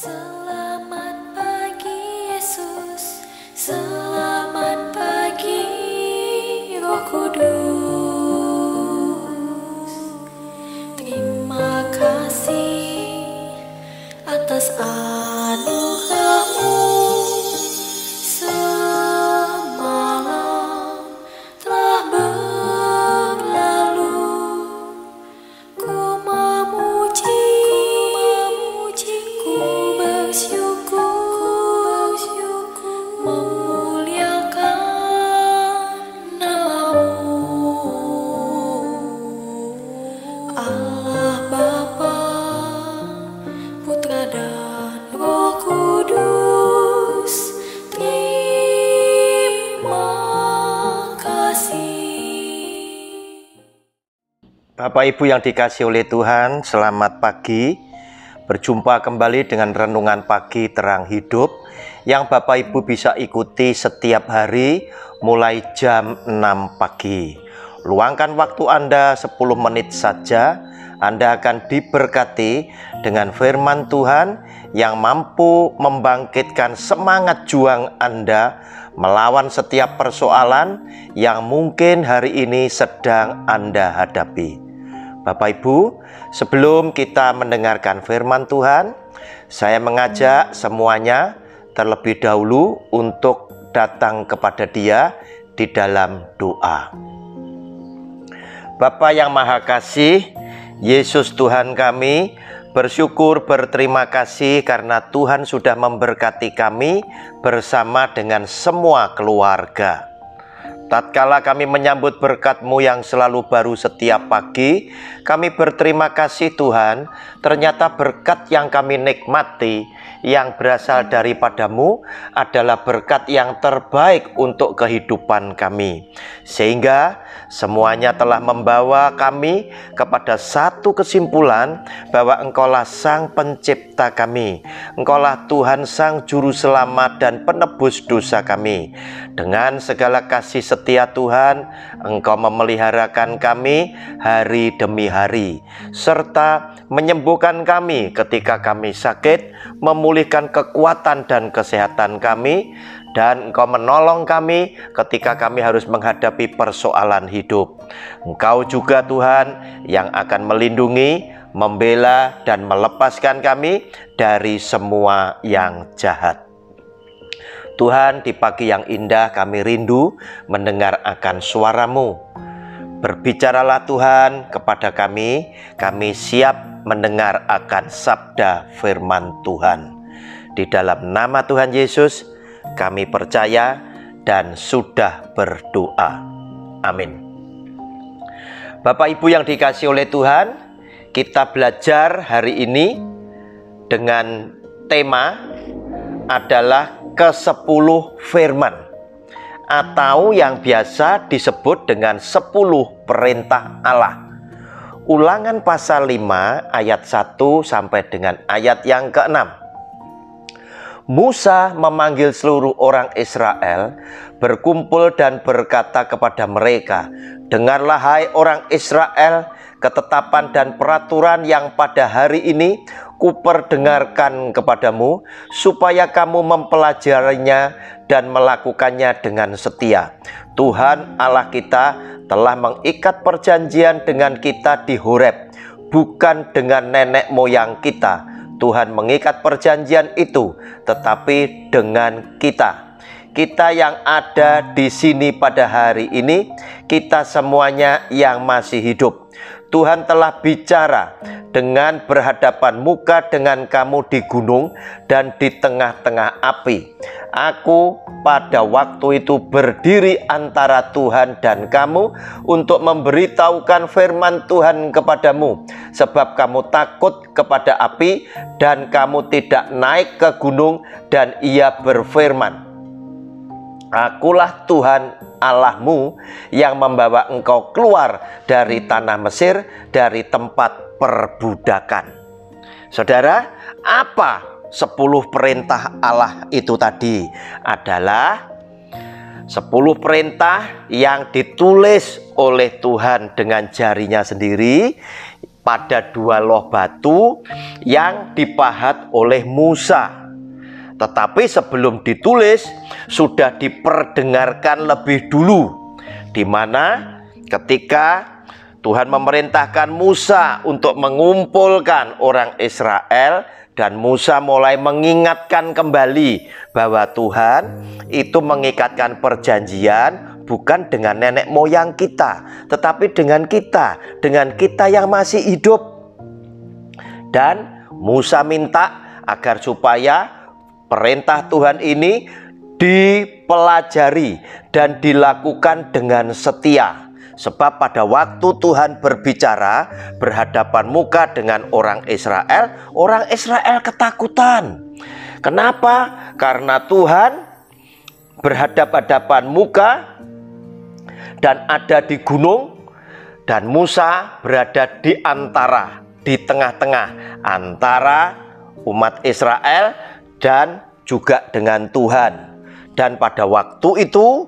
Selamat pagi Yesus, selamat pagi Roh Kudus. Terima kasih atas anugerah-Mu. Semalam telah berlalu, ku memuji, ku bersyukur, memuliakan nama-Mu. Allah Bapa, Putra dan Roh Kudus, terima kasih. Bapak Ibu yang dikasihi oleh Tuhan, selamat pagi. Berjumpa kembali dengan renungan pagi terang hidup yang Bapak Ibu bisa ikuti setiap hari mulai jam 6 pagi. Luangkan waktu Anda 10 menit saja, Anda akan diberkati dengan firman Tuhan yang mampu membangkitkan semangat juang Anda melawan setiap persoalan yang mungkin hari ini sedang Anda hadapi. Bapak Ibu, sebelum kita mendengarkan firman Tuhan, saya mengajak semuanya terlebih dahulu untuk datang kepada Dia di dalam doa. Bapa yang Maha Kasih, Yesus Tuhan kami, bersyukur berterima kasih karena Tuhan sudah memberkati kami bersama dengan semua keluarga. Tatkala kami menyambut berkat-Mu yang selalu baru setiap pagi, kami berterima kasih Tuhan, ternyata berkat yang kami nikmati, yang berasal daripada-Mu adalah berkat yang terbaik untuk kehidupan kami. Sehingga semuanya telah membawa kami kepada satu kesimpulan bahwa Engkaulah Sang Pencipta kami. Engkaulah Tuhan Sang Juru Selamat dan Penebus dosa kami. Dengan segala kasih setia Tuhan, Engkau memeliharakan kami hari demi hari, serta menyembuhkan kami ketika kami sakit, memulihkan kekuatan dan kesehatan kami, dan Engkau menolong kami ketika kami harus menghadapi persoalan hidup. Engkau juga Tuhan yang akan melindungi, membela, dan melepaskan kami dari semua yang jahat. Tuhan, di pagi yang indah kami rindu mendengar akan suara-Mu. Berbicaralah Tuhan kepada kami siap mendengar akan sabda firman Tuhan. Di dalam nama Tuhan Yesus, kami percaya dan sudah berdoa. Amin. Bapak Ibu yang dikasihi oleh Tuhan, kita belajar hari ini dengan tema adalah ke-10 firman, atau yang biasa disebut dengan 10 perintah Allah. Ulangan pasal 5 ayat 1 sampai dengan ayat yang ke-6. Musa memanggil seluruh orang Israel berkumpul dan berkata kepada mereka, "Dengarlah hai orang Israel, ketetapan dan peraturan yang pada hari ini kuperdengarkan kepadamu, supaya kamu mempelajarinya dan melakukannya dengan setia. Tuhan Allah kita telah mengikat perjanjian dengan kita di Horeb, bukan dengan nenek moyang kita. Tuhan mengikat perjanjian itu, tetapi dengan kita. Kita yang ada di sini pada hari ini, kita semuanya yang masih hidup. Tuhan telah bicara dengan berhadapan muka dengan kamu di gunung dan di tengah-tengah api. Aku pada waktu itu berdiri antara Tuhan dan kamu untuk memberitahukan firman Tuhan kepadamu, sebab kamu takut kepada api dan kamu tidak naik ke gunung." Dan Ia berfirman, "Akulah Tuhan Allahmu yang membawa engkau keluar dari tanah Mesir, dari tempat perbudakan." Saudara, apa 10 perintah Allah itu tadi? Adalah 10 perintah yang ditulis oleh Tuhan dengan jarinya sendiri, pada 2 loh batu yang dipahat oleh Musa. Tetapi sebelum ditulis sudah diperdengarkan lebih dulu, di mana ketika Tuhan memerintahkan Musa untuk mengumpulkan orang Israel, dan Musa mulai mengingatkan kembali bahwa Tuhan itu mengikatkan perjanjian bukan dengan nenek moyang kita, tetapi dengan kita yang masih hidup. Dan Musa minta agar supaya perintah Tuhan ini dipelajari dan dilakukan dengan setia. Sebab pada waktu Tuhan berbicara berhadapan muka dengan orang Israel ketakutan. Kenapa? Karena Tuhan berhadapan muka dan ada di gunung, dan Musa berada di tengah-tengah antara umat Israel dan juga dengan Tuhan. Dan pada waktu itu,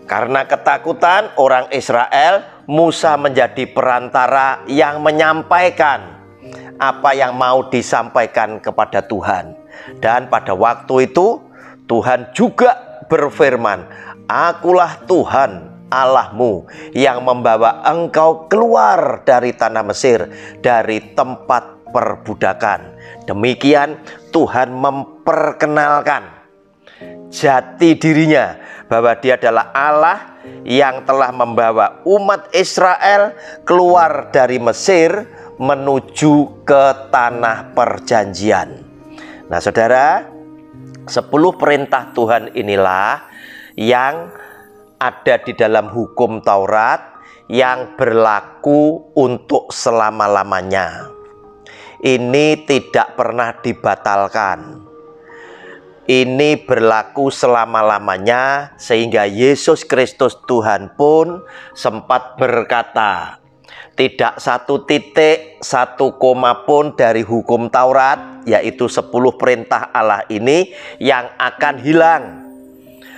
karena ketakutan orang Israel, Musa menjadi perantara yang menyampaikan apa yang mau disampaikan kepada Tuhan. Dan pada waktu itu Tuhan juga berfirman, "Akulah Tuhan Allahmu yang membawa engkau keluar dari tanah Mesir, dari tempat perbudakan." Demikian Tuhan memperkenalkan jati dirinya, bahwa Dia adalah Allah yang telah membawa umat Israel keluar dari Mesir menuju ke tanah perjanjian. Nah, saudara, 10 perintah Tuhan inilah yang ada di dalam hukum Taurat yang berlaku untuk selama-lamanya. Ini tidak pernah dibatalkan. Ini berlaku selama-lamanya, sehingga Yesus Kristus Tuhan pun sempat berkata, tidak satu titik, satu koma pun dari hukum Taurat, yaitu 10 perintah Allah ini yang akan hilang.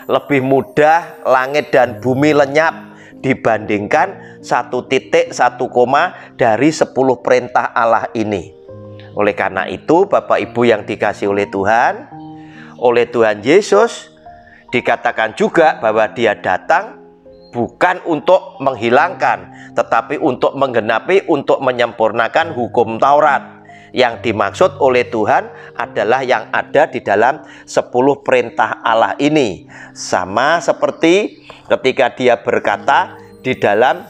Lebih mudah langit dan bumi lenyap dibandingkan satu titik, satu koma dari 10 perintah Allah ini. Oleh karena itu, Bapak Ibu yang dikasihi oleh Tuhan Yesus, dikatakan juga bahwa Dia datang bukan untuk menghilangkan, tetapi untuk menggenapi, untuk menyempurnakan hukum Taurat. Yang dimaksud oleh Tuhan adalah yang ada di dalam 10 perintah Allah ini. Sama seperti ketika Dia berkata di dalam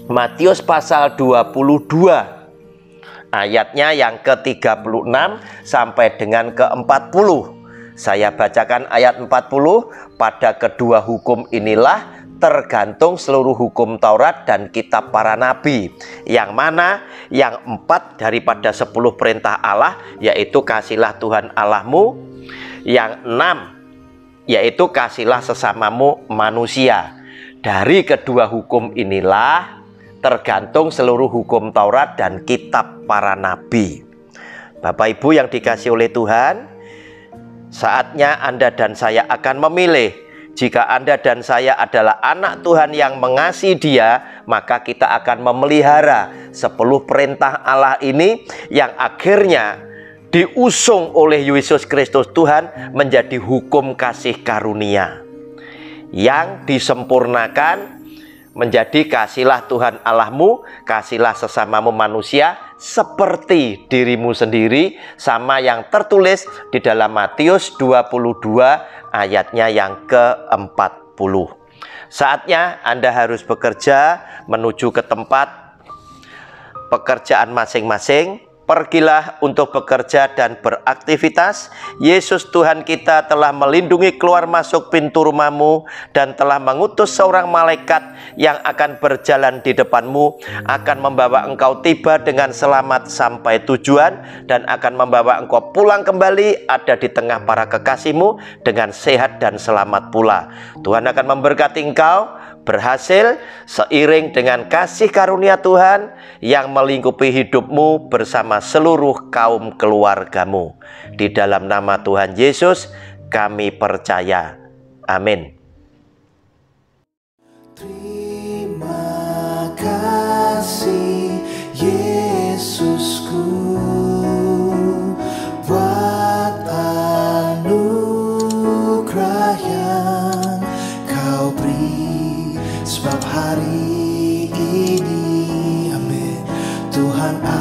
Matius pasal 22 ayatnya yang ke-36 sampai dengan ke-40. Saya bacakan ayat 40. Pada kedua hukum inilah tergantung seluruh hukum Taurat dan kitab para nabi. Yang mana? Yang 4 daripada 10 perintah Allah, yaitu kasihlah Tuhan Allahmu. Yang 6 yaitu kasihlah sesamamu manusia. Dari kedua hukum inilah tergantung seluruh hukum Taurat dan kitab para nabi. Bapak Ibu yang dikasihi oleh Tuhan, saatnya Anda dan saya akan memilih. Jika Anda dan saya adalah anak Tuhan yang mengasihi Dia, maka kita akan memelihara 10 perintah Allah ini yang akhirnya diusung oleh Yesus Kristus Tuhan menjadi hukum kasih karunia yang disempurnakan menjadi kasihlah Tuhan Allahmu, kasihlah sesamamu manusia seperti dirimu sendiri, sama yang tertulis di dalam Matius 22 ayatnya yang ke-40. Saatnya Anda harus bekerja menuju ke tempat pekerjaan masing-masing. Pergilah untuk bekerja dan beraktivitas. Yesus Tuhan kita telah melindungi keluar masuk pintu rumahmu dan telah mengutus seorang malaikat yang akan berjalan di depanmu, akan membawa engkau tiba dengan selamat sampai tujuan, dan akan membawa engkau pulang kembali ada di tengah para kekasihmu dengan sehat dan selamat pula. Tuhan akan memberkati engkau berhasil seiring dengan kasih karunia Tuhan yang melingkupi hidupmu bersama seluruh kaum keluargamu. Di dalam nama Tuhan Yesus kami percaya. Amin. Terima kasih Tuhan